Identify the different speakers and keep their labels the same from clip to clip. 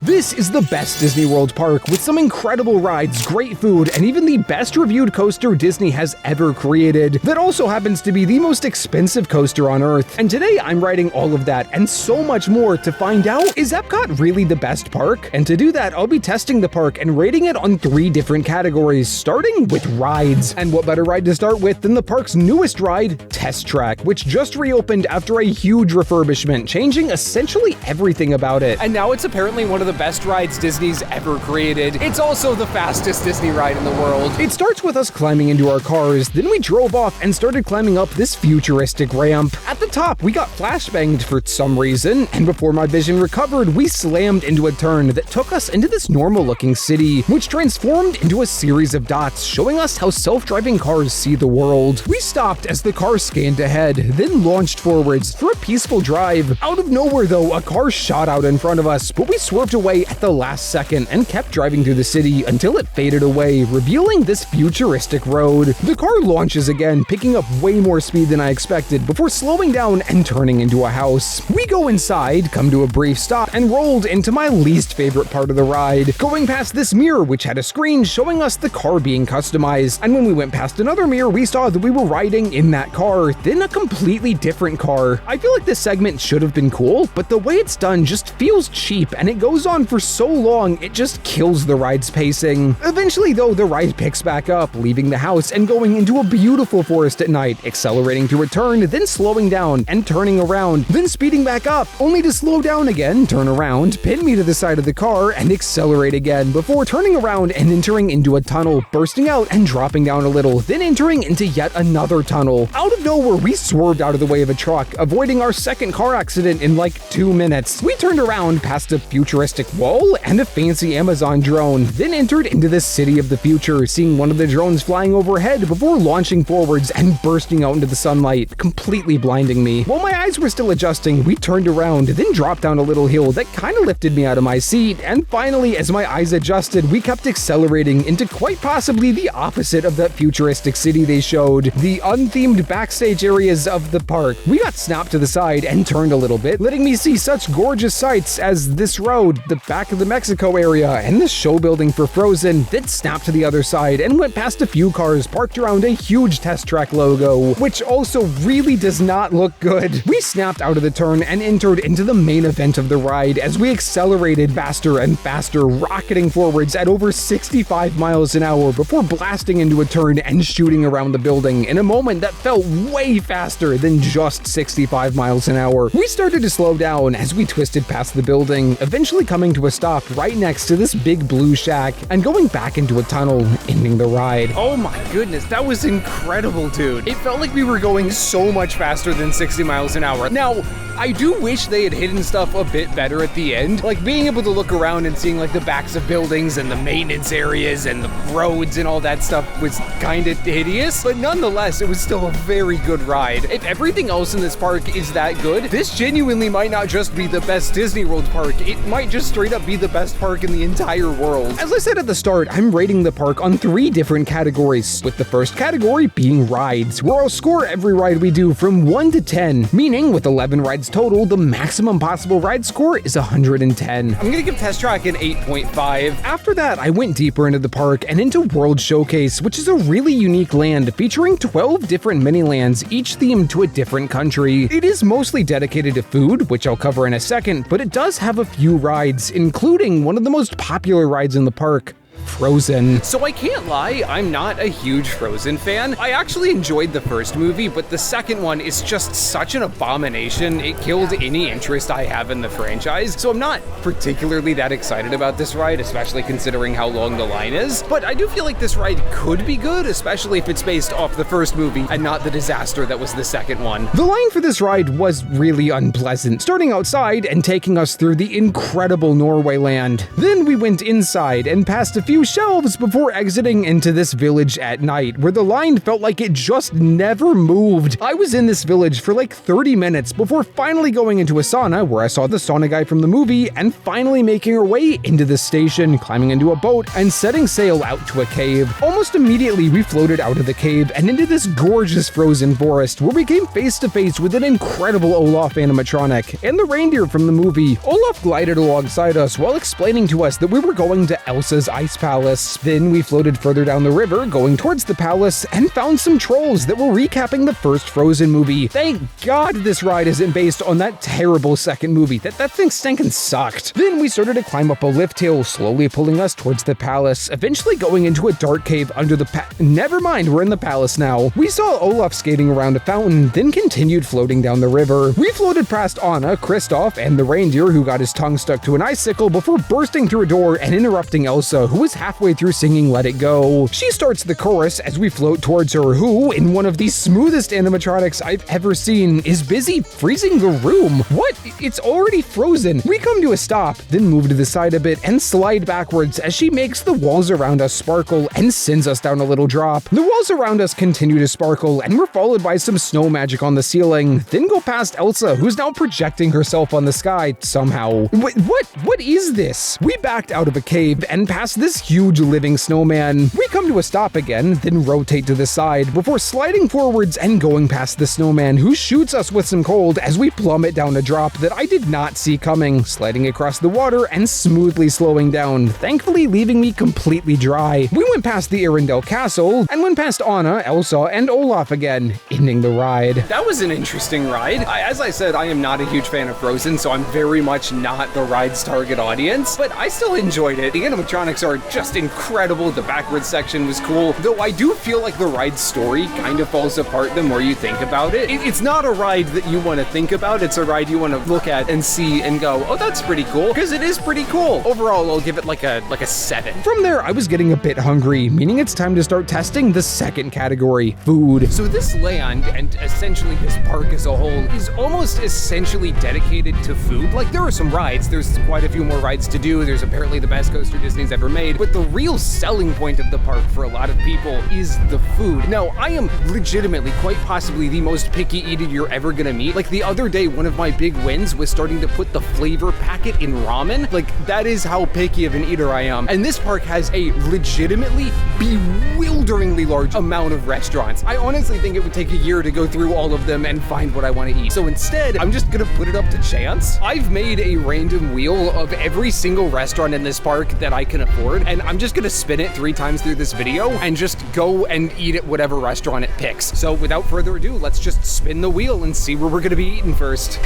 Speaker 1: This is the best Disney World park with some incredible rides, great food, and even the best reviewed coaster Disney has ever created. That also happens to be the most expensive coaster on Earth. And today I'm writing all of that and so much more to find out, is Epcot really the best park? And to do that, I'll be testing the park and rating it on 3 different categories, starting with rides. And what better ride to start with than the park's newest ride, Test Track, which just reopened after a huge refurbishment, changing essentially everything about it. And now it's apparently one of the best rides Disney's ever created. It's also the fastest Disney ride in the world. It starts with us climbing into our cars, then we drove off and started climbing up this futuristic ramp. At the top, we got flashbanged for some reason, and before my vision recovered, we slammed into a turn that took us into this normal-looking city, which transformed into a series of dots, showing us how self-driving cars see the world. We stopped as the car scanned ahead, then launched forwards for a peaceful drive. Out of nowhere, though, a car shot out in front of us, but we swerved away at the last second and kept driving through the city until it faded away, revealing this futuristic road. The car launches again, picking up way more speed than I expected before slowing down and turning into a house. We go inside, come to a brief stop, and rolled into my least favorite part of the ride, going past this mirror which had a screen showing us the car being customized. And when we went past another mirror, we saw that we were riding in that car, then a completely different car. I feel like this segment should have been cool, but the way it's done just feels cheap, and it goes on for so long, it just kills the ride's pacing. Eventually, though, the ride picks back up, leaving the house and going into a beautiful forest at night, accelerating through a turn, then slowing down and turning around, then speeding back up, only to slow down again, turn around, pin me to the side of the car, and accelerate again, before turning around and entering into a tunnel, bursting out and dropping down a little, then entering into yet another tunnel. Out of nowhere, we swerved out of the way of a truck, avoiding our second car accident in like 2 minutes. We turned around past a futuristic wall and a fancy Amazon drone, then entered into the city of the future, seeing one of the drones flying overhead before launching forwards and bursting out into the sunlight, completely blinding me. While my eyes were still adjusting, we turned around, then dropped down a little hill that kind of lifted me out of my seat, and finally, as my eyes adjusted, we kept accelerating into quite possibly the opposite of that futuristic city they showed, the unthemed backstage areas of the park. We got snapped to the side and turned a little bit, letting me see such gorgeous sights as this road, the back of the Mexico area, and the show building for Frozen, then snapped to the other side and went past a few cars parked around a huge Test Track logo, which also really does not look good. We snapped out of the turn and entered into the main event of the ride as we accelerated faster and faster, rocketing forwards at over 65 miles an hour before blasting into a turn and shooting around the building in a moment that felt way faster than just 65 miles an hour. We started to slow down as we twisted past the building, eventually coming to a stop right next to this big blue shack and going back into a tunnel, ending the ride. Oh my goodness, that was incredible, dude. It felt like we were going so much faster than 60 miles an hour. Now, I do wish they had hidden stuff a bit better at the end, like being able to look around and seeing like the backs of buildings and the maintenance areas and the roads and all that stuff was kind of hideous, but nonetheless, it was still a very good ride. If everything else in this park is that good, this genuinely might not just be the best Disney World park, it might just straight up be the best park in the entire world. As I said at the start, I'm rating the park on 3 different categories, with the first category being rides, where I'll score every ride we do from 1 to 10, meaning with 11 rides total, the maximum possible ride score is 110. I'm gonna give Test Track an 8.5. After that, I went deeper into the park and into World Showcase, which is a really unique land featuring 12 different mini-lands, each themed to a different country. It is mostly dedicated to food, which I'll cover in a second, but it does have a few rides, including one of the most popular rides in the park, Frozen. So I can't lie, I'm not a huge Frozen fan. I actually enjoyed the first movie, but the second one is just such an abomination. It killed any interest I have in the franchise, so I'm not particularly that excited about this ride, especially considering how long the line is. But I do feel like this ride could be good, especially if it's based off the first movie and not the disaster that was the second one. The line for this ride was really unpleasant, starting outside and taking us through the incredible Norway land. Then we went inside and past a few few shelves before exiting into this village at night, where the line felt like it just never moved. I was in this village for like 30 minutes before finally going into a sauna, where I saw the sauna guy from the movie, and finally making our way into the station, climbing into a boat, and setting sail out to a cave. Almost immediately, we floated out of the cave and into this gorgeous frozen forest, where we came face to face with an incredible Olaf animatronic and the reindeer from the movie. Olaf glided alongside us while explaining to us that we were going to Elsa's ice palace. Then we floated further down the river, going towards the palace, and found some trolls that were recapping the first Frozen movie. Thank God this ride isn't based on that terrible second movie. That thing stinking sucked. Then we started to climb up a lift hill, slowly pulling us towards the palace, eventually going into a dark cave under the Never mind, we're in the palace now. We saw Olaf skating around a fountain, then continued floating down the river. We floated past Anna, Kristoff, and the reindeer, who got his tongue stuck to an icicle before bursting through a door and interrupting Elsa, who was halfway through singing Let It Go. She starts the chorus as we float towards her, who, in one of the smoothest animatronics I've ever seen, is busy freezing the room. What? It's already frozen. We come to a stop, then move to the side a bit and slide backwards as she makes the walls around us sparkle and sends us down a little drop. The walls around us continue to sparkle, and we're followed by some snow magic on the ceiling, then go past Elsa, who's now projecting herself on the sky somehow. What is this? We backed out of a cave and past this huge living snowman. We come to a stop again, then rotate to the side before sliding forwards and going past the snowman, who shoots us with some cold as we plummet down a drop that I did not see coming, sliding across the water and smoothly slowing down, thankfully leaving me completely dry. We went past the Arendelle Castle and went past Anna, Elsa, and Olaf again, ending the ride.
Speaker 2: That was an interesting ride. As I said, I am not a huge fan of Frozen, so I'm very much not the ride's target audience, but I still enjoyed it. The animatronics are just incredible. The backwards section was cool, though I do feel like the ride's story kind of falls apart the more you think about it. It's not a ride that you want to think about. It's a ride you want to look at and see and go, oh, that's pretty cool, because it is pretty cool. Overall, I'll give it like a 7.
Speaker 1: From there, I was getting a bit hungry, meaning it's time to start testing the second category, food.
Speaker 2: So this land, and essentially this park as a whole, is almost essentially dedicated to food. Like, there are some rides. There's quite a few more rides to do. There's apparently the best coaster Disney's ever made, but the real selling point of the park for a lot of people is the food. Now, I am legitimately, quite possibly, the most picky eater you're ever gonna meet. Like, the other day, one of my big wins was starting to put the flavor packet in ramen. Like, that is how picky of an eater I am. And this park has a legitimately bewilderingly large amount of restaurants. I honestly think it would take a year to go through all of them and find what I want to eat. So instead, I'm just gonna put it up to chance. I've made a random wheel of every single restaurant in this park that I can afford, and I'm just gonna spin it 3 times through this video and just go and eat at whatever restaurant it picks. So without further ado, let's just spin the wheel and see where we're gonna be eating first.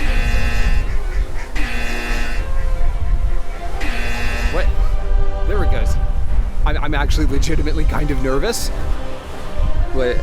Speaker 2: What? There it goes. I'm actually legitimately kind of nervous. What?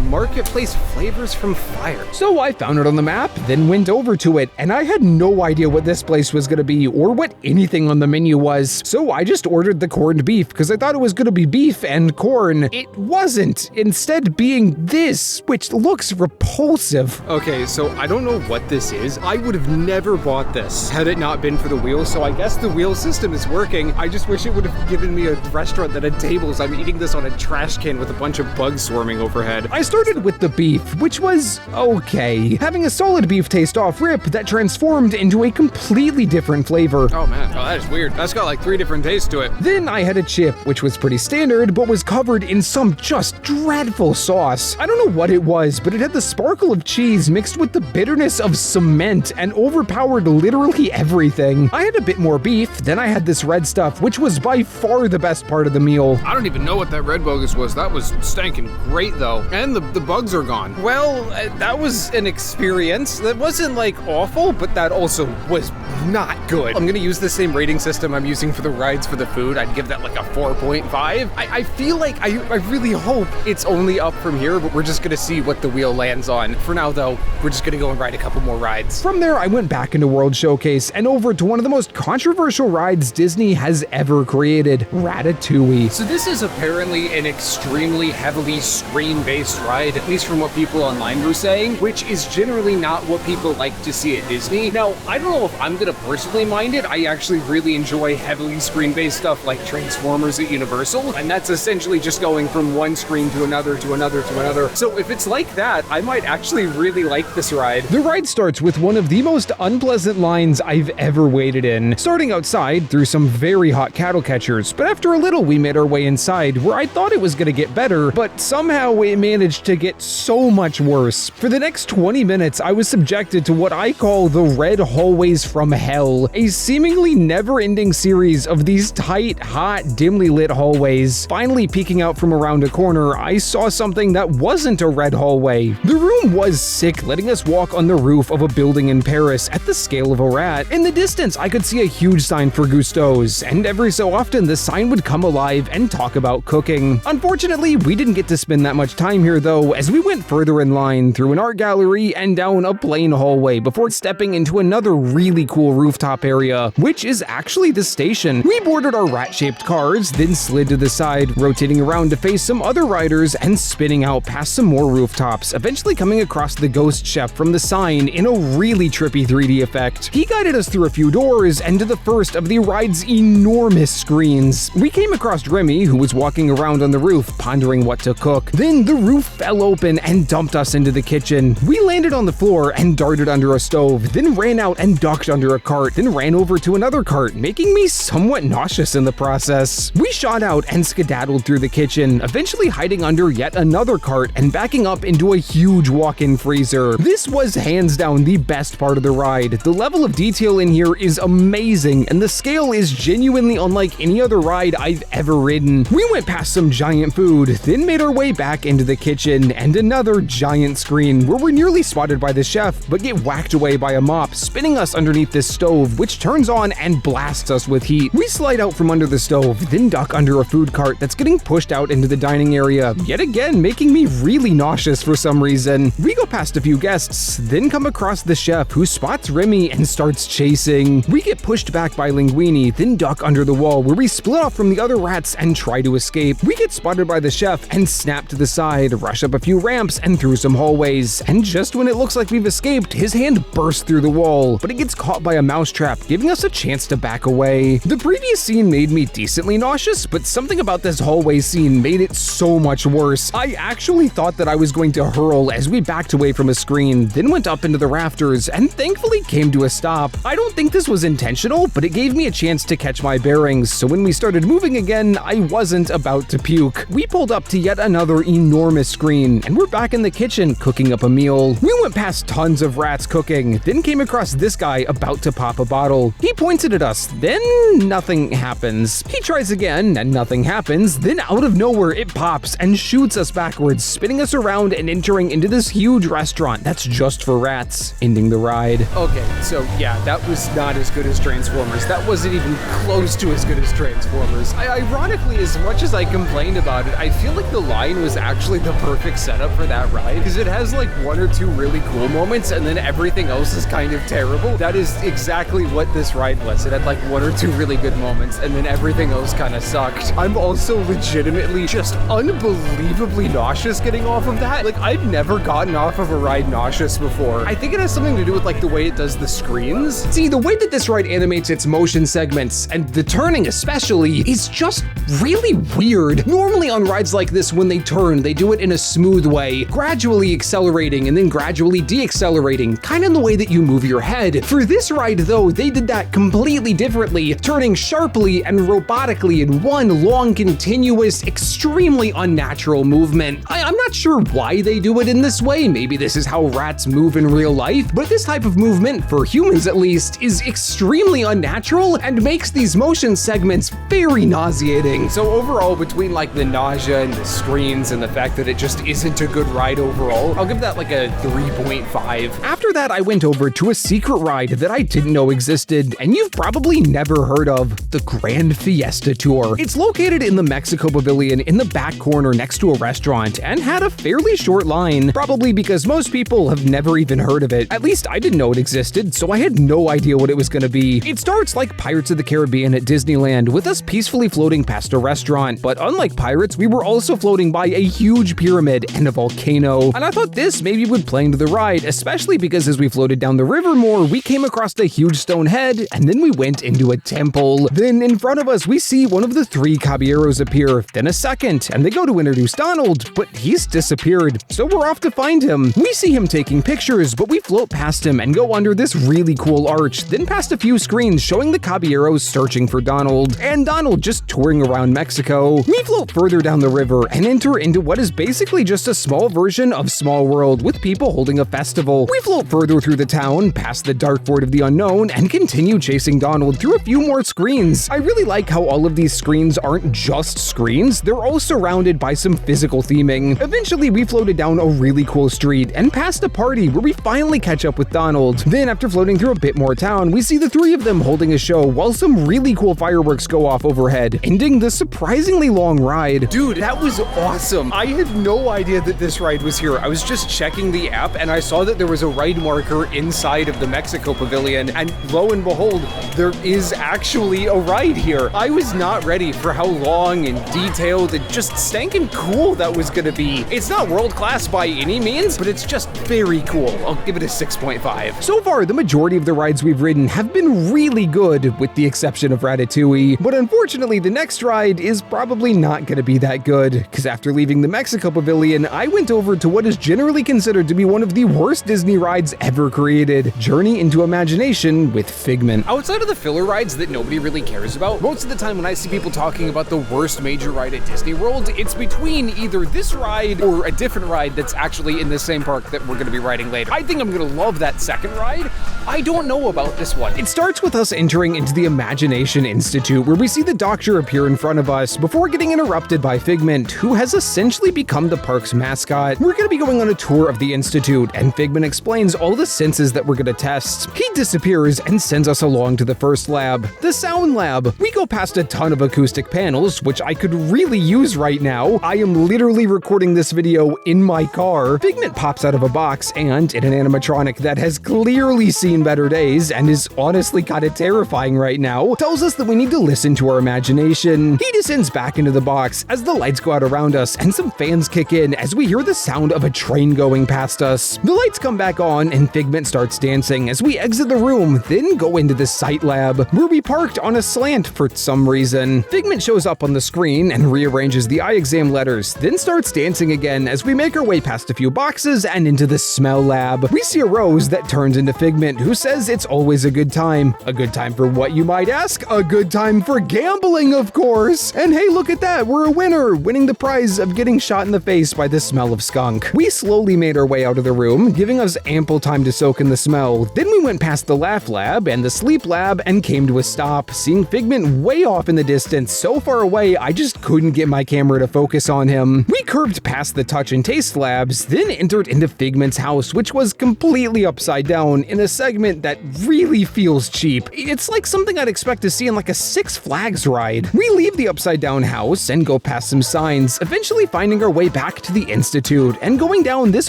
Speaker 2: Marketplace flavors from fire.
Speaker 1: So I found it on the map, then went over to it, and I had no idea what this place was gonna be or what anything on the menu was. So I just ordered the corned beef because I thought it was gonna be beef and corn. It wasn't, instead being this, which looks repulsive.
Speaker 2: Okay, so I don't know what this is. I would have never bought this had it not been for the wheel, so I guess the wheel system is working. I just wish it would have given me a restaurant that had tables. I'm eating this on a trash can with a bunch of bugs swarming overhead.
Speaker 1: I started with the beef, which was okay, having a solid beef taste off rip that transformed into a completely different flavor.
Speaker 2: Oh man, oh, that is weird. That's got like 3 different tastes to it.
Speaker 1: Then I had a chip, which was pretty standard, but was covered in some just dreadful sauce. I don't know what it was, but it had the sparkle of cheese mixed with the bitterness of cement and overpowered literally everything. I had a bit more beef, then I had this red stuff, which was by far the best part of the meal.
Speaker 2: I don't even know what that red bogus was. That was stankin' great though. And the bugs are gone. Well, that was an experience. That wasn't like awful, but that also was not good. I'm gonna use the same rating system I'm using for the rides for the food. I'd give that like a 4.5. I feel like I really hope it's only up from here, but we're just gonna see what the wheel lands on. For now though, we're just gonna go and ride a couple more rides.
Speaker 1: From there, I went back into World Showcase and over to one of the most controversial rides Disney has ever created, Ratatouille.
Speaker 2: So this is apparently an extremely heavily screen-based ride ride, at least from what people online were saying, which is generally not what people like to see at Disney. Now, I don't know if I'm gonna personally mind it. I actually really enjoy heavily screen-based stuff like Transformers at Universal, and that's essentially just going from one screen to another to another to another. So if it's like that, I might actually really like this ride.
Speaker 1: The ride starts with one of the most unpleasant lines I've ever waited in. Starting outside through some very hot cattle catchers, but after a little we made our way inside where I thought it was gonna get better, but somehow it managed to get so much worse. For the next 20 minutes, I was subjected to what I call the red hallways from hell, a seemingly never-ending series of these tight, hot, dimly lit hallways. Finally peeking out from around a corner, I saw something that wasn't a red hallway. The room was sick, letting us walk on the roof of a building in Paris at the scale of a rat. In the distance, I could see a huge sign for Gusteau's, and every so often the sign would come alive and talk about cooking. Unfortunately, we didn't get to spend that much time here though, as we went further in line through an art gallery and down a plain hallway before stepping into another really cool rooftop area, which is actually the station. We boarded our rat-shaped cars, then slid to the side, rotating around to face some other riders and spinning out past some more rooftops, eventually coming across the ghost chef from the sign in a really trippy 3D effect. He guided us through a few doors and to the first of the ride's enormous screens. We came across Remy, who was walking around on the roof, pondering what to cook. Then the roof fell open and dumped us into the kitchen. We landed on the floor and darted under a stove, then ran out and ducked under a cart, then ran over to another cart, making me somewhat nauseous in the process. We shot out and skedaddled through the kitchen, eventually hiding under yet another cart and backing up into a huge walk-in freezer. This was hands down the best part of the ride. The level of detail in here is amazing, and the scale is genuinely unlike any other ride I've ever ridden. We went past some giant food, then made our way back into the kitchen and another giant screen where we're nearly spotted by the chef, but get whacked away by a mop, spinning us underneath this stove, which turns on and blasts us with heat. We slide out from under the stove, then duck under a food cart that's getting pushed out into the dining area, yet again making me really nauseous for some reason. We go past a few guests, then come across the chef who spots Remy and starts chasing. We get pushed back by Linguini, then duck under the wall where we split off from the other rats and try to escape. We get spotted by the chef and snap to the side, rush up a few ramps and through some hallways, and just when it looks like we've escaped, his hand bursts through the wall, but it gets caught by a mousetrap, giving us a chance to back away. The previous scene made me decently nauseous, but something about this hallway scene made it so much worse. I actually thought that I was going to hurl as we backed away from a screen, then went up into the rafters, and thankfully came to a stop. I don't think this was intentional, but it gave me a chance to catch my bearings, so when we started moving again, I wasn't about to puke. We pulled up to yet another enormous screen, and we're back in the kitchen cooking up a meal. We went past tons of rats cooking, then came across this guy about to pop a bottle. He points it at us, then nothing happens. He tries again, and nothing happens, then out of nowhere it pops and shoots us backwards, spinning us around and entering into this huge restaurant that's just for rats, ending the ride.
Speaker 2: Okay, so yeah, that was not as good as Transformers. That wasn't even close to as good as Transformers. Ironically, as much as I complained about it, I feel like the line was actually the perfect setup for that ride, because it has like one or two really cool moments and then everything else is kind of terrible. That is exactly what this ride was. It had like one or two really good moments and then everything else kind of sucked. I'm also legitimately just unbelievably nauseous getting off of that. Like, I've never gotten off of a ride nauseous before. I think it has something to do with like the way it does the screens.
Speaker 1: See, the way that this ride animates its motion segments, and the turning especially, is just really weird. Normally on rides like this, when they turn, they do it in a smooth way, gradually accelerating and then gradually deaccelerating, kind of in the way that you move your head. For this ride though, they did that completely differently, turning sharply and robotically in one long, continuous, extremely unnatural movement. I'm not sure why they do it in this way. Maybe this is how rats move in real life, but this type of movement, for humans at least, is extremely unnatural and makes these motion segments very nauseating.
Speaker 2: So overall, between like the nausea and the screens and the fact that it just isn't a good ride overall, I'll give that like a 3.5.
Speaker 1: After After that, I went over to a secret ride that I didn't know existed, and you've probably never heard of, the Grand Fiesta Tour. It's located in the Mexico Pavilion in the back corner next to a restaurant, and had a fairly short line, probably because most people have never even heard of it. At least I didn't know it existed, so I had no idea what it was going to be. It starts like Pirates of the Caribbean at Disneyland, with us peacefully floating past a restaurant, but unlike pirates, we were also floating by a huge pyramid and a volcano, and I thought this maybe would play into the ride, especially because as we floated down the river more, we came across a huge stone head, and then we went into a temple. Then in front of us, we see one of the three caballeros appear, then a second, and they go to introduce Donald, but he's disappeared, so we're off to find him. We see him taking pictures, but we float past him and go under this really cool arch, then past a few screens showing the caballeros searching for Donald, and Donald just touring around Mexico. We float further down the river and enter into what is basically just a small version of Small World with people holding a festival. We float further through the town, past the Dark Fort of the Unknown, and continue chasing Donald through a few more screens. I really like how all of these screens aren't just screens, they're all surrounded by some physical theming. Eventually, we floated down a really cool street and past a party where we finally catch up with Donald. Then, after floating through a bit more town, we see the three of them holding a show while some really cool fireworks go off overhead, ending the surprisingly long ride.
Speaker 2: Dude, that was awesome. I had no idea that this ride was here. I was just checking the app and I saw that there was a ride marker inside of the Mexico Pavilion, and lo and behold, there is actually a ride here. I was not ready for how long and detailed and just stankin' cool that was gonna be. It's not world class by any means, but it's just very cool. I'll give it a 6.5.
Speaker 1: So far, the majority of the rides we've ridden have been really good, with the exception of Ratatouille, but unfortunately the next ride is probably not gonna be that good, because after leaving the Mexico Pavilion, I went over to what is generally considered to be one of the worst Disney rides ever created, Journey into Imagination with Figment.
Speaker 2: Outside of the filler rides that nobody really cares about, most of the time when I see people talking about the worst major ride at Disney World, it's between either this ride or a different ride that's actually in the same park that we're going to be riding later. I think I'm going to love that second ride. I don't know about this one.
Speaker 1: It starts with us entering into the Imagination Institute, where we see the doctor appear in front of us before getting interrupted by Figment, who has essentially become the park's mascot. We're going to be going on a tour of the Institute, and Figment explains all the senses that we're going to test. He disappears and sends us along to the first lab, the Sound Lab. We go past a ton of acoustic panels, which I could really use right now. I am literally recording this video in my car. Figment pops out of a box and, in an animatronic that has clearly seen better days and is honestly kind of terrifying right now, tells us that we need to listen to our imagination. He descends back into the box as the lights go out around us and some fans kick in as we hear the sound of a train going past us. The lights come back on and Figment starts dancing as we exit the room, then go into the Sight Lab, where we parked on a slant for some reason. Figment shows up on the screen and rearranges the eye exam letters, then starts dancing again as we make our way past a few boxes and into the Smell Lab. We see a rose that turns into Figment, who says it's always a good time. A good time for what, you might ask? A good time for gambling, of course! And hey, look at that, we're a winner, winning the prize of getting shot in the face by the smell of skunk. We slowly made our way out of the room, giving us ample time to soak in the smell. Then we went past the Laugh Lab and the Sleep Lab and came to a stop, seeing Figment way off in the distance, so far away I just couldn't get my camera to focus on him. We curved past the Touch and Taste Labs, then entered into Figment's house, which was completely upside down in a segment that really feels cheap. It's like something I'd expect to see in like a Six Flags ride. We leave the upside down house and go past some signs, eventually finding our way back to the Institute and going down this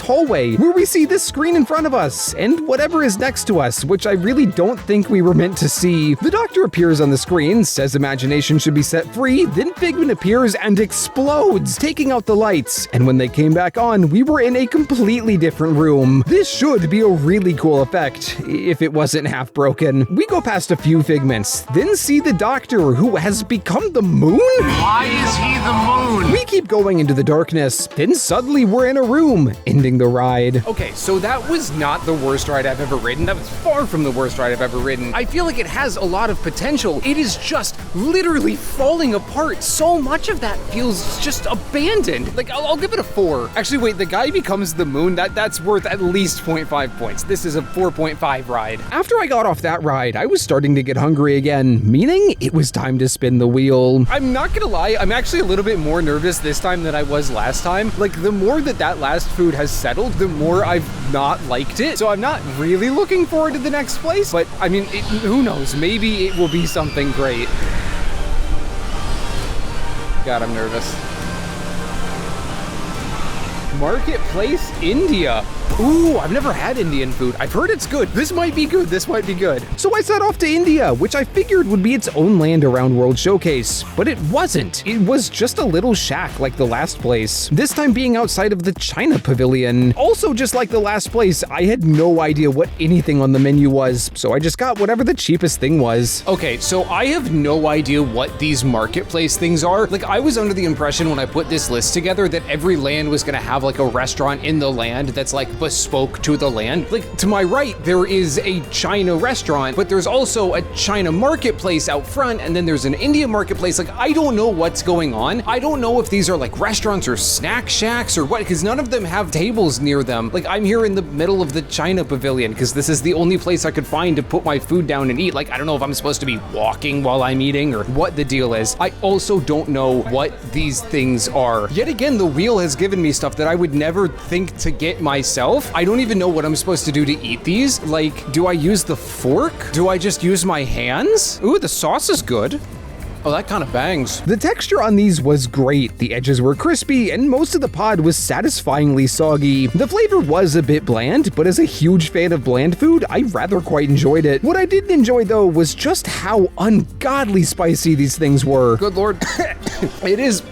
Speaker 1: hallway where we see this screen in front of us and whatever is next to us, which I really don't think we were meant to see. The doctor appears on the screen, says imagination should be set free, then Figment appears and explodes, taking out the lights. And when they came back on, we were in a completely different room. This should be a really cool effect, if it wasn't half broken. We go past a few Figments, then see the doctor, who has become the moon?
Speaker 3: Why is he the moon?
Speaker 1: We keep going into the darkness, then suddenly we're in a room, ending the ride.
Speaker 2: Okay, so that was not the worst ride I've ever ridden. That was far from the worst ride I've ever ridden. I feel like it has a lot of potential. It is just literally falling apart. So much of that feels just abandoned. Like, I'll give it a 4. Actually, wait, the guy becomes the moon. That's worth at least 0.5 points. This is a 4.5 ride.
Speaker 1: After I got off that ride, I was starting to get hungry again, meaning it was time to spin the wheel.
Speaker 2: I'm not gonna lie, I'm actually a little bit more nervous this time than I was last time. Like, the more that last food has settled, the more I've not liked liked it, so I'm not really looking forward to the next place, but I mean, who knows? Maybe it will be something great. God, I'm nervous. Marketplace India. Ooh, I've never had Indian food. I've heard it's good. This might be good. This might be good.
Speaker 1: So I set off to India, which I figured would be its own land around World Showcase, but it wasn't. It was just a little shack like the last place, this time being outside of the China Pavilion. Also, just like the last place, I had no idea what anything on the menu was, so I just got whatever the cheapest thing was.
Speaker 2: Okay, so I have no idea what these marketplace things are. Like, I was under the impression when I put this list together that every land was gonna have like a restaurant in the land that's like bespoke to the land. Like, to my right, there is a China restaurant, but there's also a China marketplace out front, and then there's an India marketplace. Like, I don't know what's going on. I don't know if these are like restaurants or snack shacks or what, because none of them have tables near them. Like, I'm here in the middle of the China Pavilion because this is the only place I could find to put my food down and eat. Like, I don't know if I'm supposed to be walking while I'm eating or what the deal is. I also don't know what these things are. Yet again, the wheel has given me stuff that I would never think to get myself. I don't even know what I'm supposed to do to eat these. Like, do I use the fork? Do I just use my hands? Ooh, the sauce is good. Oh, that kind of bangs.
Speaker 1: The texture on these was great. The edges were crispy, and most of the pod was satisfyingly soggy. The flavor was a bit bland, but as a huge fan of bland food, I rather quite enjoyed it. What I didn't enjoy, though, was just how ungodly spicy these things were.
Speaker 2: Good lord. It is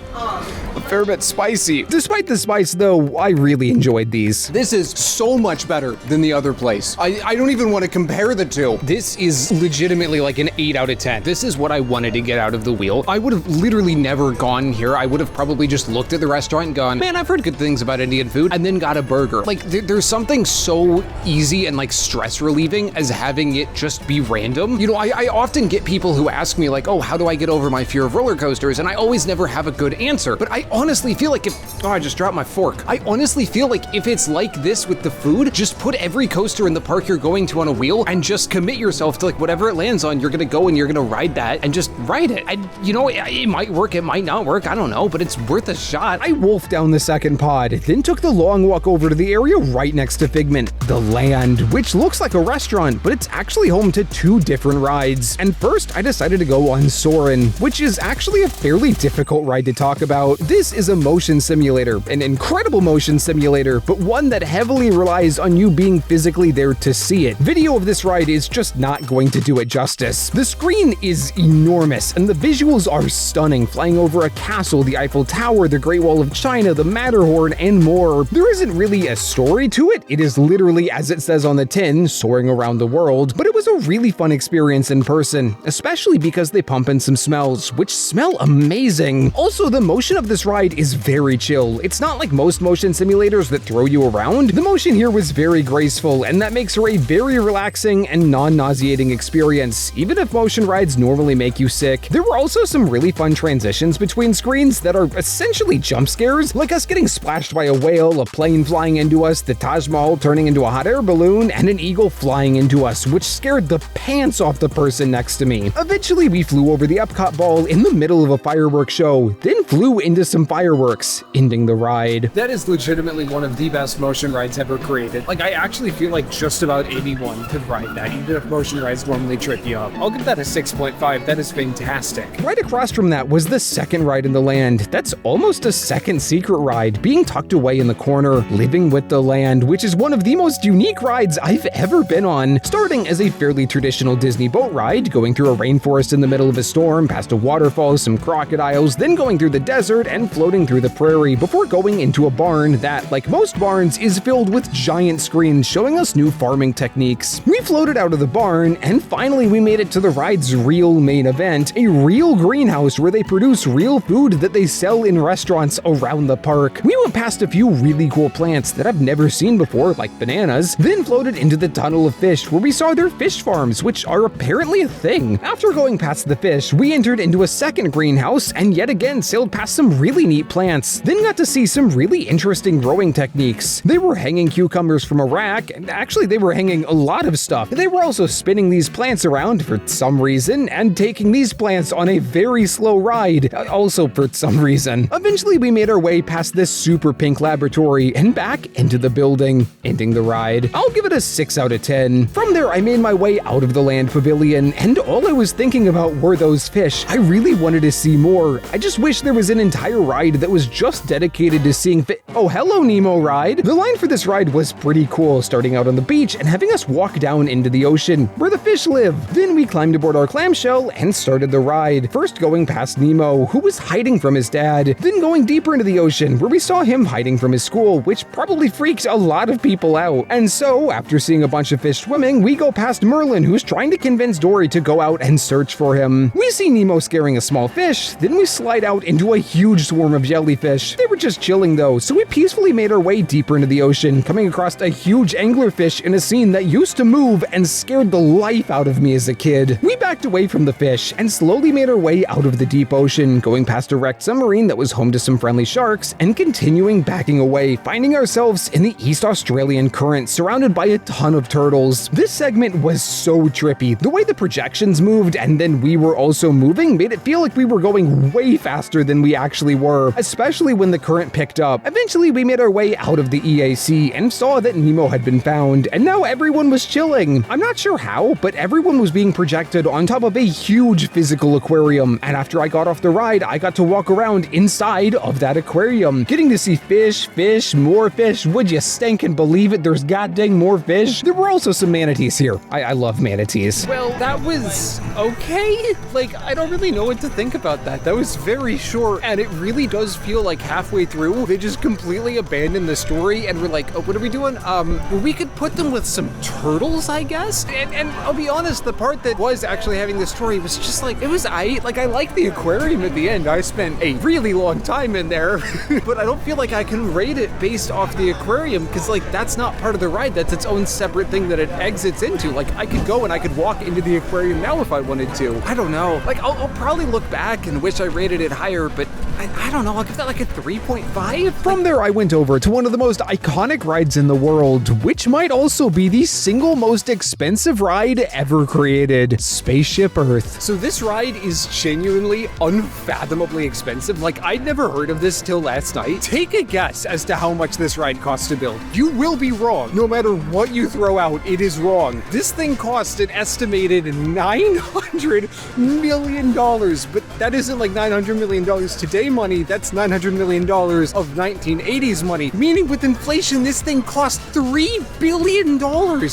Speaker 2: a fair bit spicy.
Speaker 1: Despite the spice, though, I really enjoyed these.
Speaker 2: This is so much better than the other place. I don't even want to compare the two. This is legitimately like an 8 out of 10. This is what I wanted to get out of the wheel. I would have literally never gone here. I would have probably just looked at the restaurant and gone, man, I've heard good things about Indian food, and then got a burger. Like, there's something so easy and like stress relieving as having it just be random. You know, I often get people who ask me like, oh, how do I get over my fear of roller coasters? And I always never have a good answer. But I honestly feel like I just dropped my fork. I honestly feel like if it's like this with the food, just put every coaster in the park you're going to on a wheel and just commit yourself to like whatever it lands on, you're gonna go and you're gonna ride that and just ride it. You know, it might work, it might not work, I don't know, but it's worth a shot.
Speaker 1: I wolfed down the second pod, then took the long walk over to the area right next to Figment, the Land, which looks like a restaurant, but it's actually home to 2 different rides. And first, I decided to go on Soarin', which is actually a fairly difficult ride to talk about. This is a motion simulator, an incredible motion simulator, but one that heavily relies on you being physically there to see it. Video of this ride is just not going to do it justice. The screen is enormous, and the visuals are stunning, flying over a castle, the Eiffel Tower, the Great Wall of China, the Matterhorn, and more. There isn't really a story to it. It is literally, as it says on the tin, soaring around the world, but it was a really fun experience in person, especially because they pump in some smells, which smell amazing. Also, the motion of this ride is very chill. It's not like most motion simulators that throw you around. The motion here was very graceful, and that makes for a very relaxing and non-nauseating experience, even if motion rides normally make you sick. There were also some really fun transitions between screens that are essentially jump scares, like us getting splashed by a whale, a plane flying into us, the Taj Mahal turning into a hot air balloon, and an eagle flying into us, which scared the pants off the person next to me. Eventually, we flew over the EPCOT ball in the middle of a fireworks show, then flew into some fireworks, ending the ride.
Speaker 2: That is legitimately one of the best motion rides ever created. Like, I actually feel like just about anyone could ride that, even if motion rides normally trip you up. I'll give that a 6.5. That is fantastic.
Speaker 1: Right across from that was the second ride in the land. That's almost a second secret ride, being tucked away in the corner, living with the land, which is one of the most unique rides I've ever been on. Starting as a fairly traditional Disney boat ride, going through a rainforest in the middle of a storm, past a waterfall, some crocodiles, then going through the desert and floating through the prairie before going into a barn that, like most barns, is filled with giant screens showing us new farming techniques. We floated out of the barn, and finally we made it to the ride's real main event, a real greenhouse where they produce real food that they sell in restaurants around the park. We went past a few really cool plants that I've never seen before, like bananas, then floated into the tunnel of fish where we saw their fish farms, which are apparently a thing. After going past the fish, we entered into a second greenhouse and yet again sailed past some really neat plants, then got to see some really interesting growing techniques. They were hanging cucumbers from a rack, and actually they were hanging a lot of stuff. They were also spinning these plants around for some reason, and taking these plants on a very slow ride, also for some reason. Eventually we made our way past this super pink laboratory and back into the building, ending the ride. I'll give it a 6 out of 10. From there I made my way out of the land pavilion, and all I was thinking about were those fish. I really wanted to see more. I just wish there was an entire ride that was just dedicated to seeing Oh, hello Nemo ride. The line for this ride was pretty cool, starting out on the beach and having us walk down into the ocean where the fish live. Then we climbed aboard our clamshell and started the ride, first going past Nemo, who was hiding from his dad, then going deeper into the ocean where we saw him hiding from his school, which probably freaked a lot of people out. And so, after seeing a bunch of fish swimming, we go past Merlin, who's trying to convince Dory to go out and search for him. We see Nemo scaring a small fish, then we slide out into a huge swarm of jellyfish. They were just chilling though, so we peacefully made our way deeper into the ocean, coming across a huge anglerfish in a scene that used to move and scared the life out of me as a kid. We backed away from the fish and slowly made our way out of the deep ocean, going past a wrecked submarine that was home to some friendly sharks, and continuing backing away, finding ourselves in the East Australian current, surrounded by a ton of turtles. This segment was so trippy. The way the projections moved and then we were also moving made it feel like we were going way faster than we actually were, especially when the current picked up. Eventually we made our way out of the EAC and saw that Nemo had been found, and now everyone was chilling. I'm not sure how, but everyone was being projected on top of a huge physical aquarium, and after I got off the ride, I got to walk around inside of that aquarium, getting to see fish, more fish. Would you stinking believe it? There's goddamn more fish. There were also some manatees here. I love manatees.
Speaker 2: Well, that was okay. Like, I don't really know what to think about that. That was very short, and it really does feel like halfway through, they just completely abandoned the story and were like, oh, what are we doing? Well, we could put them with some turtles, I guess? And I'll be honest, the part that was actually having the story was just like, it was I liked the aquarium at the end. I spent a really long time in there, but I don't feel like I can rate it based off the aquarium, because like, that's not part of the ride. That's its own separate thing that it exits into. Like, I could go and I could walk into the aquarium now if I wanted to. I don't know. Like, I'll probably look back and wish I rated it higher, but I don't know. I'll give that like a 3.5.
Speaker 1: From there, I went over to one of the most iconic rides in the world, which might also be the single most expensive ride ever created, Spaceship Earth.
Speaker 2: So this ride is genuinely unfathomably expensive. Like, I'd never heard of this till last night. Take a guess as to how much this ride costs to build. You will be wrong. No matter what you throw out, it is wrong. This thing cost an estimated $900 million, but that isn't like $900 million today money. That's $900 million of 1980s money. Meaning with inflation, this thing cost $3 billion.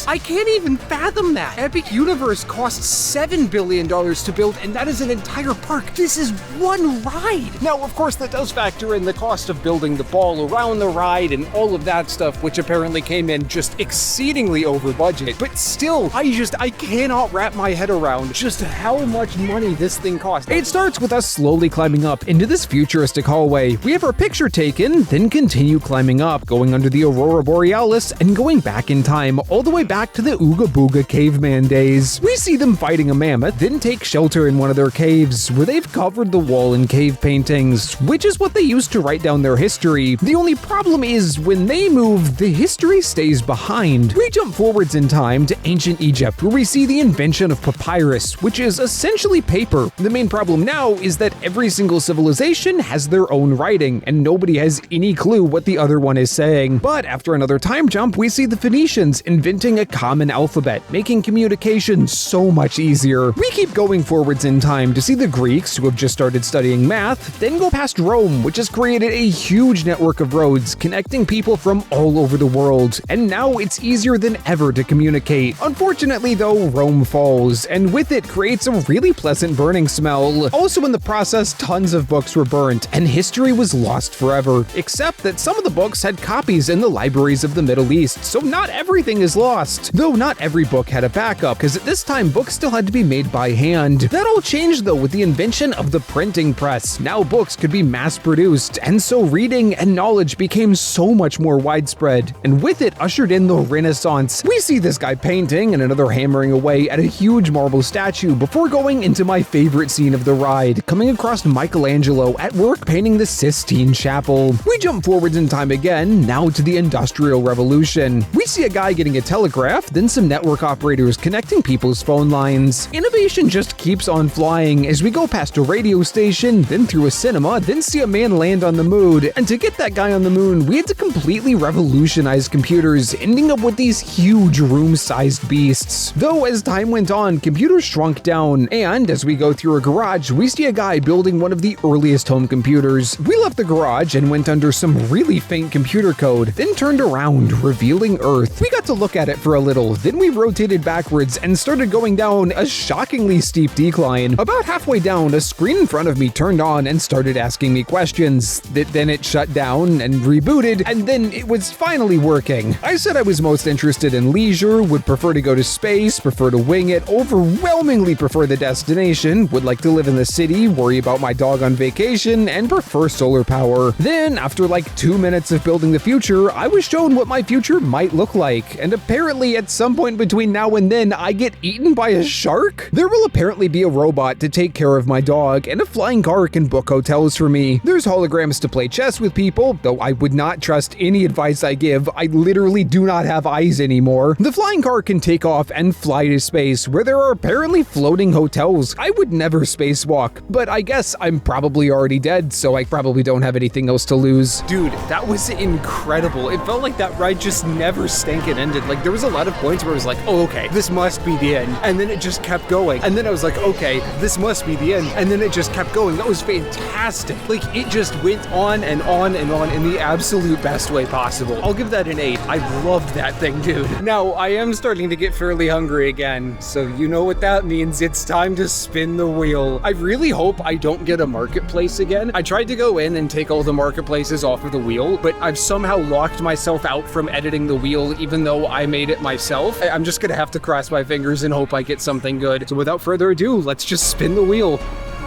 Speaker 2: I can't even fathom that. Epic Universe cost $7 billion to build, and that is an entire park. This is one ride. Now, of course, that does factor in the cost of building the ball around the ride and all of that stuff, which apparently came in just exceedingly over budget. But still, I cannot wrap my head around just how much money this thing cost.
Speaker 1: It starts with us slowly climbing up into this futuristic hallway. We have our picture taken, then continue climbing up, going under the Aurora Borealis and going back in time, all the way back to the Ooga Booga caveman days. We see them fighting a mammoth, then take shelter in one of their caves, where they've covered the wall in cave paintings, which is what they used to write down their history. The only problem is, when they move, the history stays behind. We jump forwards in time to ancient Egypt, where we see the invention of papyrus, which is essentially paper. The main problem now is that every single civilization has their own writing, and nobody has any clue what the other one is saying. But after another time jump, we see the Phoenicians inventing a common alphabet, making communication so much easier. We keep going forwards in time to see the Greeks, who have just started studying math, then go past Rome, which has created a huge network of roads connecting people from all over the world, and now it's easier than ever to communicate. Unfortunately though, Rome falls, and with it creates a really pleasant burning smell. Also in the process, tons of books were burnt, and history was lost forever, except that some of the books had copies in the libraries of the Middle East, so not everything is lost. Though not every book had a backup, because at this time books still had to be made by hand. That all changed though with the invention of the printing press. Now books could be mass-produced, and so reading and knowledge became so much more widespread, and with it ushered in the Renaissance. We see this guy painting and another hammering away at a huge marble statue before going into my favorite scene of the ride, coming across Michelangelo at work work painting the Sistine Chapel. We jump forwards in time again, now to the Industrial Revolution. We see a guy getting a telegraph, then some network operators connecting people's phone lines. Innovation just keeps on flying as we go past a radio station, then through a cinema, then see a man land on the moon. And to get that guy on the moon, we had to completely revolutionize computers, ending up with these huge room-sized beasts. Though as time went on, computers shrunk down, and as we go through a garage, we see a guy building one of the earliest home computers. We left the garage and went under some really faint computer code, then turned around, revealing Earth. We got to look at it for a little, then we rotated backwards and started going down a shockingly steep decline. About halfway down, a screen in front of me turned on and started asking me questions. Then it shut down and rebooted, and then it was finally working. I said I was most interested in leisure, would prefer to go to space, prefer to wing it, overwhelmingly prefer the destination, would like to live in the city, worry about my dog on vacation, and prefer solar power. Then, after like 2 minutes of building the future, I was shown what my future might look like, and apparently at some point between now and then, I get eaten by a shark? There will apparently be a robot to take care of my dog, and a flying car can book hotels for me. There's holograms to play chess with people, though I would not trust any advice I give. I literally do not have eyes anymore. The flying car can take off and fly to space, where there are apparently floating hotels. I would never spacewalk, but I guess I'm probably already dead, so I probably don't have anything else to lose.
Speaker 2: Dude, that was incredible. It felt like that ride just never stankin' ended. Like, there was a lot of points where I was like, oh, okay, this must be the end. And then it just kept going. And then I was like, okay, this must be the end. And then it just kept going. That was fantastic. Like, it just went on and on and on in the absolute best way possible. I'll give that an 8. I loved that thing, dude. Now, I am starting to get fairly hungry again, so you know what that means. It's time to spin the wheel. I really hope I don't get a marketplace again. I tried to go in and take all the marketplaces off of the wheel, but I've somehow locked myself out from editing the wheel, even though I made it myself. I'm just gonna have to cross my fingers and hope I get something good. So without further ado, let's just spin the wheel.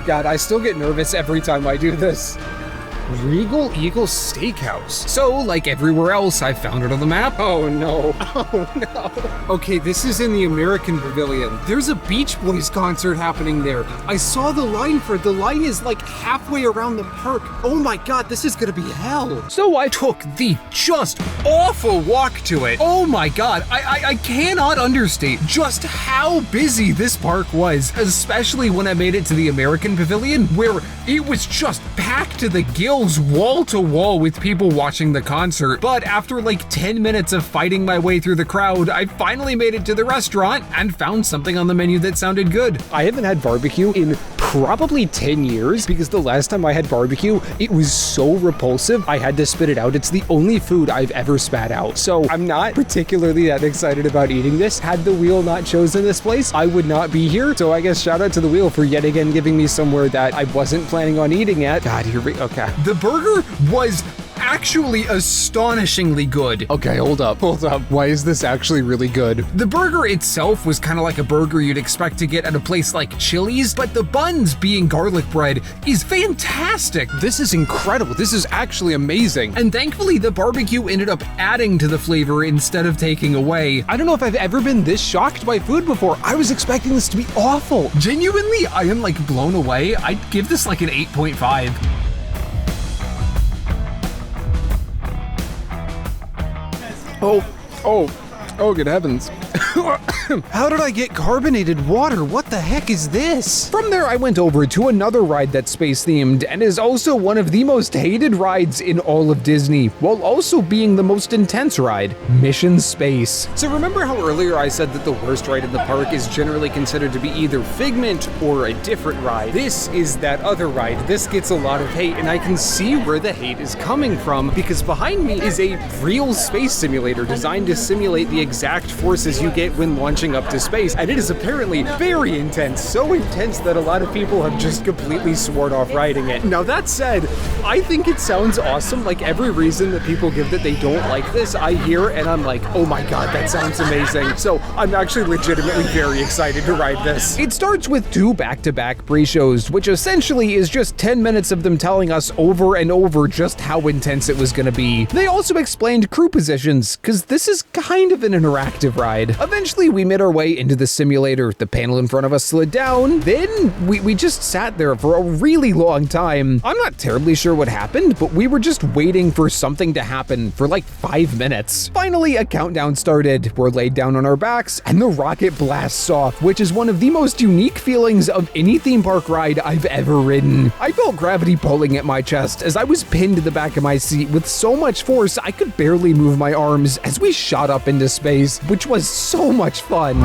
Speaker 2: God, I still get nervous every time I do this. Regal Eagle Steakhouse. So, like everywhere else, I found it on the map. Oh no. Oh no. Okay, this is in the American Pavilion. There's a Beach Boys concert happening there. I saw the line for it. The line is like halfway around the park. Oh my god, this is gonna be hell. So I took the just awful walk to it. Oh my god, I cannot understate just how busy this park was, especially when I made it to the American Pavilion, where it was just packed to the gills, wall to wall with people watching the concert. But after like 10 minutes of fighting my way through the crowd, I finally made it to the restaurant and found something on the menu that sounded good. I haven't had barbecue in probably 10 years because the last time I had barbecue, it was so repulsive, I had to spit it out. It's the only food I've ever spat out. So I'm not particularly that excited about eating this. Had the wheel not chosen this place, I would not be here. So I guess shout out to the wheel for yet again giving me somewhere that I wasn't planning on eating at. God, okay. The burger was actually astonishingly good. Okay, hold up. Why is this actually really good? The burger itself was kind of like a burger you'd expect to get at a place like Chili's, but the buns being garlic bread is fantastic. This is incredible. This is actually amazing. And thankfully, the barbecue ended up adding to the flavor instead of taking away. I don't know if I've ever been this shocked by food before. I was expecting this to be awful. Genuinely, I am like blown away. I'd give this like an 8.5. Oh, good heavens. How did I get carbonated water? What the heck is this? From there, I went over to another ride that's space-themed and is also one of the most hated rides in all of Disney, while also being the most intense ride, Mission Space. So remember how earlier I said that the worst ride in the park is generally considered to be either Figment or a different ride? This is that other ride. This gets a lot of hate, and I can see where the hate is coming from, because behind me is a real space simulator designed to simulate the exact forces you get when launching up to space, and it is apparently very intense, so intense that a lot of people have just completely sworn off riding it. Now that said, I think it sounds awesome. Like every reason that people give that they don't like this, I hear and I'm like, oh my god, that sounds amazing. So I'm actually legitimately very excited to ride this. It starts with 2 back-to-back pre-shows, which essentially is just 10 minutes of them telling us over and over just how intense it was gonna be. They also explained crew positions, because this is kind of an interactive ride.
Speaker 1: Eventually, we made our way into the simulator. The panel in front of us slid down. Then we just sat there for a really long time. I'm not terribly sure what happened, but we were just waiting for something to happen for like 5 minutes. Finally, a countdown started. We're laid down on our backs, and the rocket blasts off, which is one of the most unique feelings of any theme park ride I've ever ridden. I felt gravity pulling at my chest as I was pinned to the back of my seat with so much force I could barely move my arms as we shot up into space, which was so much fun.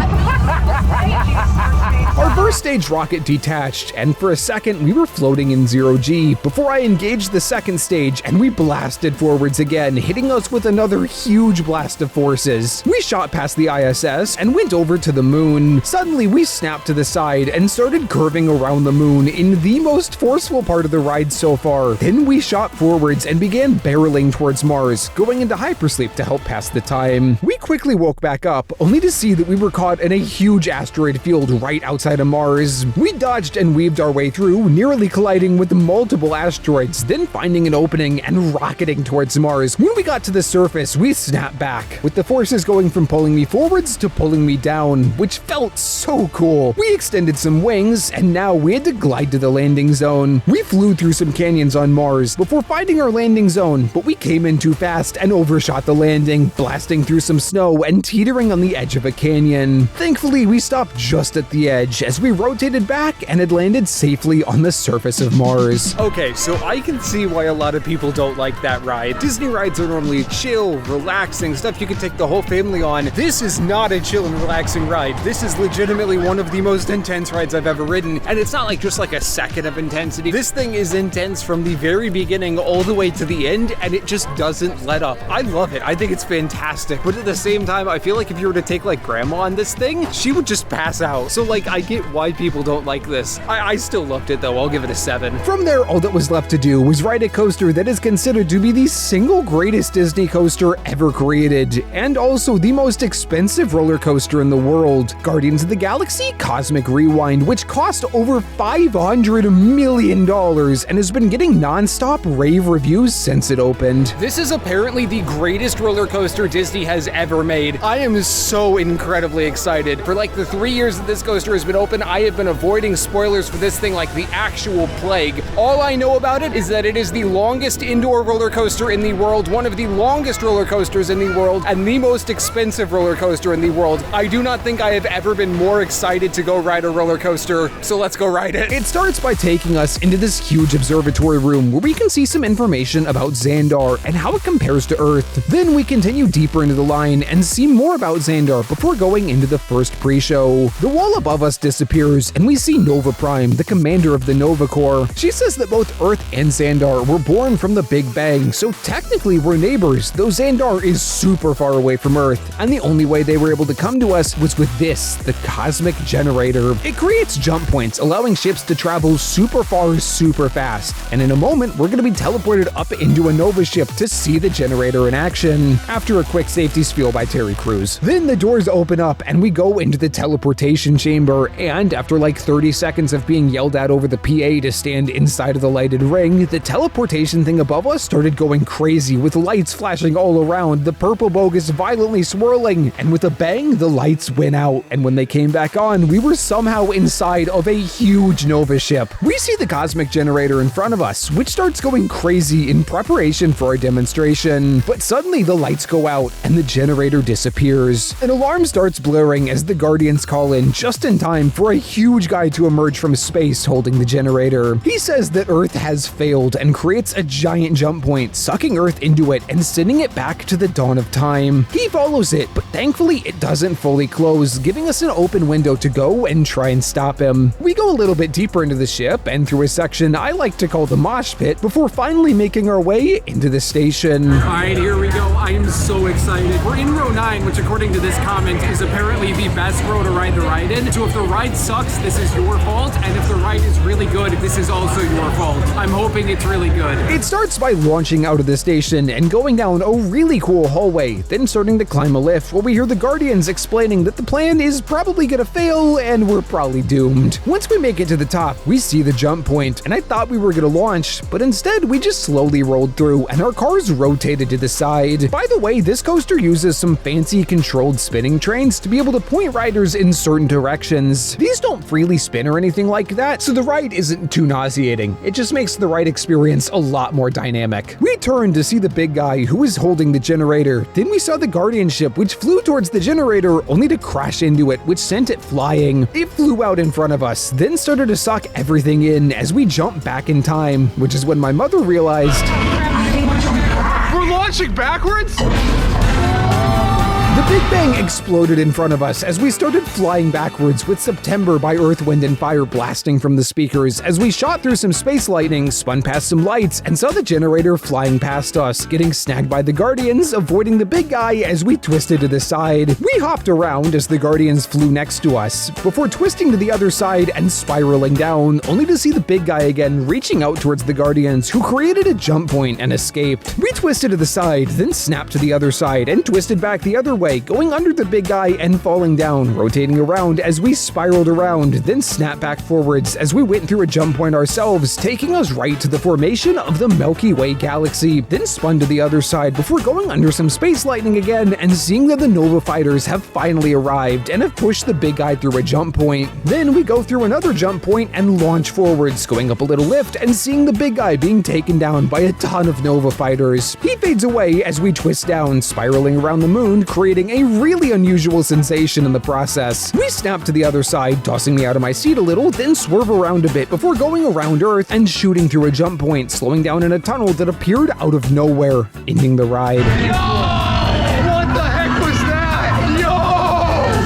Speaker 1: Our first stage rocket detached, and for a second we were floating in 0G before I engaged the second stage and we blasted forwards again, hitting us with another huge blast of forces. We shot past the ISS and went over to the moon. Suddenly we snapped to the side and started curving around the moon in the most forceful part of the ride so far. Then we shot forwards and began barreling towards Mars, going into hypersleep to help pass the time. We quickly woke back up, only to see that we were caught in a huge asteroid field right outside of Mars. We dodged and weaved our way through, nearly colliding with multiple asteroids, then finding an opening and rocketing towards Mars. When we got to the surface, we snapped back, with the forces going from pulling me forwards to pulling me down, which felt so cool. We extended some wings, and now we had to glide to the landing zone. We flew through some canyons on Mars before finding our landing zone, but we came in too fast and overshot the landing, blasting through some snow and teetering on the edge of a canyon. Thankfully, we stopped just at the edge as we rotated back and had landed safely on the surface of Mars.
Speaker 2: Okay, so I can see why a lot of people don't like that ride. Disney rides are normally chill, relaxing, stuff you can take the whole family on. This is not a chill and relaxing ride. This is legitimately one of the most intense rides I've ever ridden, and it's not like just like a second of intensity. This thing is intense from the very beginning all the way to the end, and it just doesn't let up. I love it. I think it's fantastic, but at the same time, I feel like if you were to take like grandma on this thing, she would just pass out. So like, I get why people don't like this. I still loved it though. I'll give it a 7.
Speaker 1: From there, all that was left to do was ride a coaster that is considered to be the single greatest Disney coaster ever created, and also the most expensive roller coaster in the world, Guardians of the Galaxy Cosmic Rewind, which cost over $500 million and has been getting non-stop rave reviews since it opened.
Speaker 2: This is apparently the greatest roller coaster Disney has ever made. I am so incredibly excited. For like the 3 years that this coaster has been open, I have been avoiding spoilers for this thing like the actual plague. All I know about it is that it is the longest indoor roller coaster in the world, one of the longest roller coasters in the world, and the most expensive roller coaster in the world. I do not think I have ever been more excited to go ride a roller coaster, so let's go ride it.
Speaker 1: It starts by taking us into this huge observatory room where we can see some information about Xandar and how it compares to Earth. Then we continue deeper into the line and see more about Xandar before going into the first pre-show. The wall above us disappears and we see Nova Prime, the commander of the Nova Corps. She says that both Earth and Xandar were born from the Big Bang, so technically we're neighbors, though Xandar is super far away from Earth, and the only way they were able to come to us was with this, the Cosmic Generator. It creates jump points, allowing ships to travel super far, super fast, and in a moment we're going to be teleported up into a Nova ship to see the generator in action, after a quick safety spiel by Terry Crews. Then the doors open up and we go into the teleportation chamber, and after like 30 seconds of being yelled at over the PA to stand inside of the lighted ring, the teleportation thing above us started going crazy with lights flashing all around, the purple bogus violently swirling, and with a bang the lights went out, and when they came back on, we were somehow inside of a huge Nova ship. We see the Cosmic Generator in front of us, which starts going crazy in preparation for our demonstration, but suddenly the lights go out and the generator disappears. An alarm starts blaring as the Guardians call in just in time for a huge guy to emerge from space holding the generator. He says that Earth has failed and creates a giant jump point, sucking Earth into it and sending it back to the dawn of time. He follows it, but thankfully it doesn't fully close, giving us an open window to go and try and stop him. We go a little bit deeper into the ship and through a section I like to call the mosh pit before finally making our way into the station.
Speaker 2: Alright, here we go. I am so excited. We're in row 9, which according to this comment is apparently the best row to ride the ride in. So if the the ride sucks, this is your fault, and if the ride is really good, this is also your fault. I'm hoping it's really good.
Speaker 1: It starts by launching out of the station and going down a really cool hallway, then starting to climb a lift, where we hear the Guardians explaining that the plan is probably gonna fail and we're probably doomed. Once we make it to the top, we see the jump point, and I thought we were gonna launch, but instead we just slowly rolled through and our cars rotated to the side. By the way, this coaster uses some fancy controlled spinning trains to be able to point riders in certain directions. These don't freely spin or anything like that, so the ride isn't too nauseating. It just makes the ride experience a lot more dynamic. We turned to see the big guy who was holding the generator. Then we saw the Guardian ship, which flew towards the generator only to crash into it, which sent it flying. It flew out in front of us, then started to suck everything in as we jumped back in time, which is when my mother realized
Speaker 3: We're launching backwards?
Speaker 1: the Big Bang exploded in front of us as we started flying backwards with September by Earth, Wind & Fire blasting from the speakers as we shot through some space lightning, spun past some lights, and saw the generator flying past us, getting snagged by the Guardians, avoiding the big guy as we twisted to the side. We hopped around as the Guardians flew next to us, before twisting to the other side and spiraling down, only to see the big guy again reaching out towards the Guardians, who created a jump point and escaped. We twisted to the side, then snapped to the other side and twisted back the other way, going under the big guy and falling down, rotating around as we spiraled around, then snapped back forwards as we went through a jump point ourselves, taking us right to the formation of the Milky Way galaxy, then spun to the other side before going under some space lightning again and seeing that the Nova fighters have finally arrived and have pushed the big guy through a jump point. Then we go through another jump point and launch forwards, going up a little lift and seeing the big guy being taken down by a ton of Nova fighters. He fades away as we twist down, spiraling around the moon, creating a really unusual sensation in the process. We snap to the other side, tossing me out of my seat a little, then swerve around a bit before going around Earth and shooting through a jump point, slowing down in a tunnel that appeared out of nowhere, ending the ride.
Speaker 3: Yo! What the heck was that? Yo!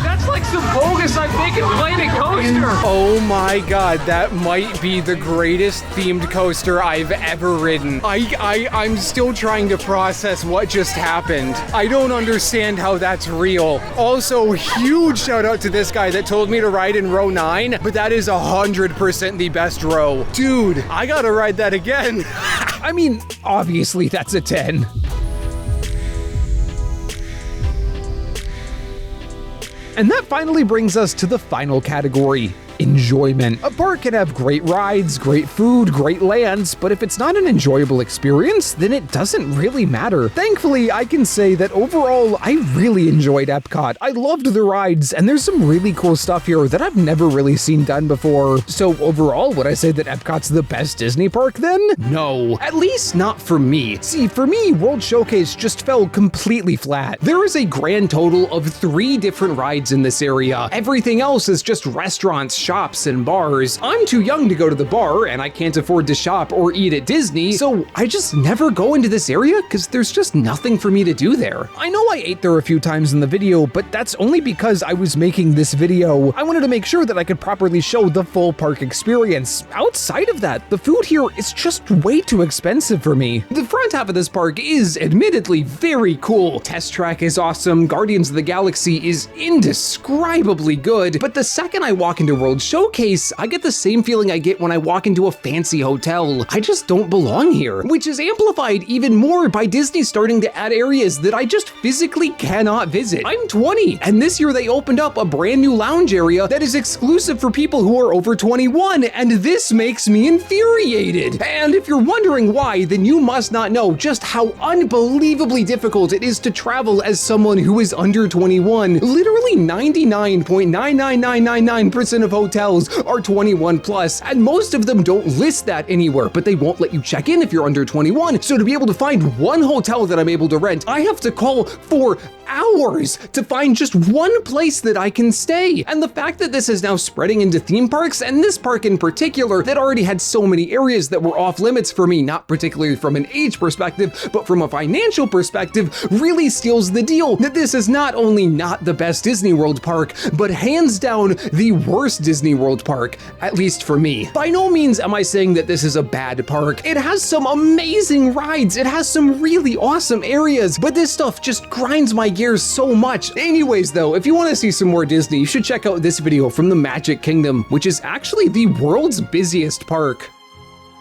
Speaker 3: That's like some bogus I think inflated coaster.
Speaker 2: Oh my god, that might be the greatest themed coaster I've ever ridden. I'm still trying to process what just happened. I don't understand how that's real. Also, huge shout out to this guy that told me to ride in row 9, but that is 100% the best row. Dude, I gotta ride that again.
Speaker 1: I mean, obviously that's a 10. And that finally brings us to the final category. Enjoyment. A park can have great rides, great food, great lands, but if it's not an enjoyable experience, then it doesn't really matter. Thankfully, I can say that overall, I really enjoyed EPCOT. I loved the rides, and there's some really cool stuff here that I've never really seen done before. So overall, would I say that EPCOT's the best Disney park then? No, at least not for me. See, for me, World Showcase just fell completely flat. There is a grand total of 3 different rides in this area. Everything else is just restaurants, shops, and bars. I'm too young to go to the bar, and I can't afford to shop or eat at Disney, so I just never go into this area because there's just nothing for me to do there. I know I ate there a few times in the video, but that's only because I was making this video. I wanted to make sure that I could properly show the full park experience. Outside of that, the food here is just way too expensive for me. The front half of this park is admittedly very cool. Test Track is awesome, Guardians of the Galaxy is indescribably good, but the second I walk into World Showcase, I get the same feeling I get when I walk into a fancy hotel. I just don't belong here, which is amplified even more by Disney starting to add areas that I just physically cannot visit. I'm 20, and this year they opened up a brand new lounge area that is exclusive for people who are over 21, and this makes me infuriated. And if you're wondering why, then you must not know just how unbelievably difficult it is to travel as someone who is under 21. Literally 99.99999% of hotels are 21 plus, and most of them don't list that anywhere, but they won't let you check in if you're under 21. So to be able to find one hotel that I'm able to rent, I have to call for hours to find just one place that I can stay. And the fact that this is now spreading into theme parks, and this park in particular that already had so many areas that were off limits for me, not particularly from an age perspective, but from a financial perspective, really seals the deal that this is not only not the best Disney World park, but hands down the worst Disney Disney World park, at least for me. By no means am I saying that this is a bad park. It has some amazing rides, it has some really awesome areas, but this stuff just grinds my gears so much. Anyways though, if you want to see some more Disney, you should check out this video from the Magic Kingdom, which is actually the world's busiest park.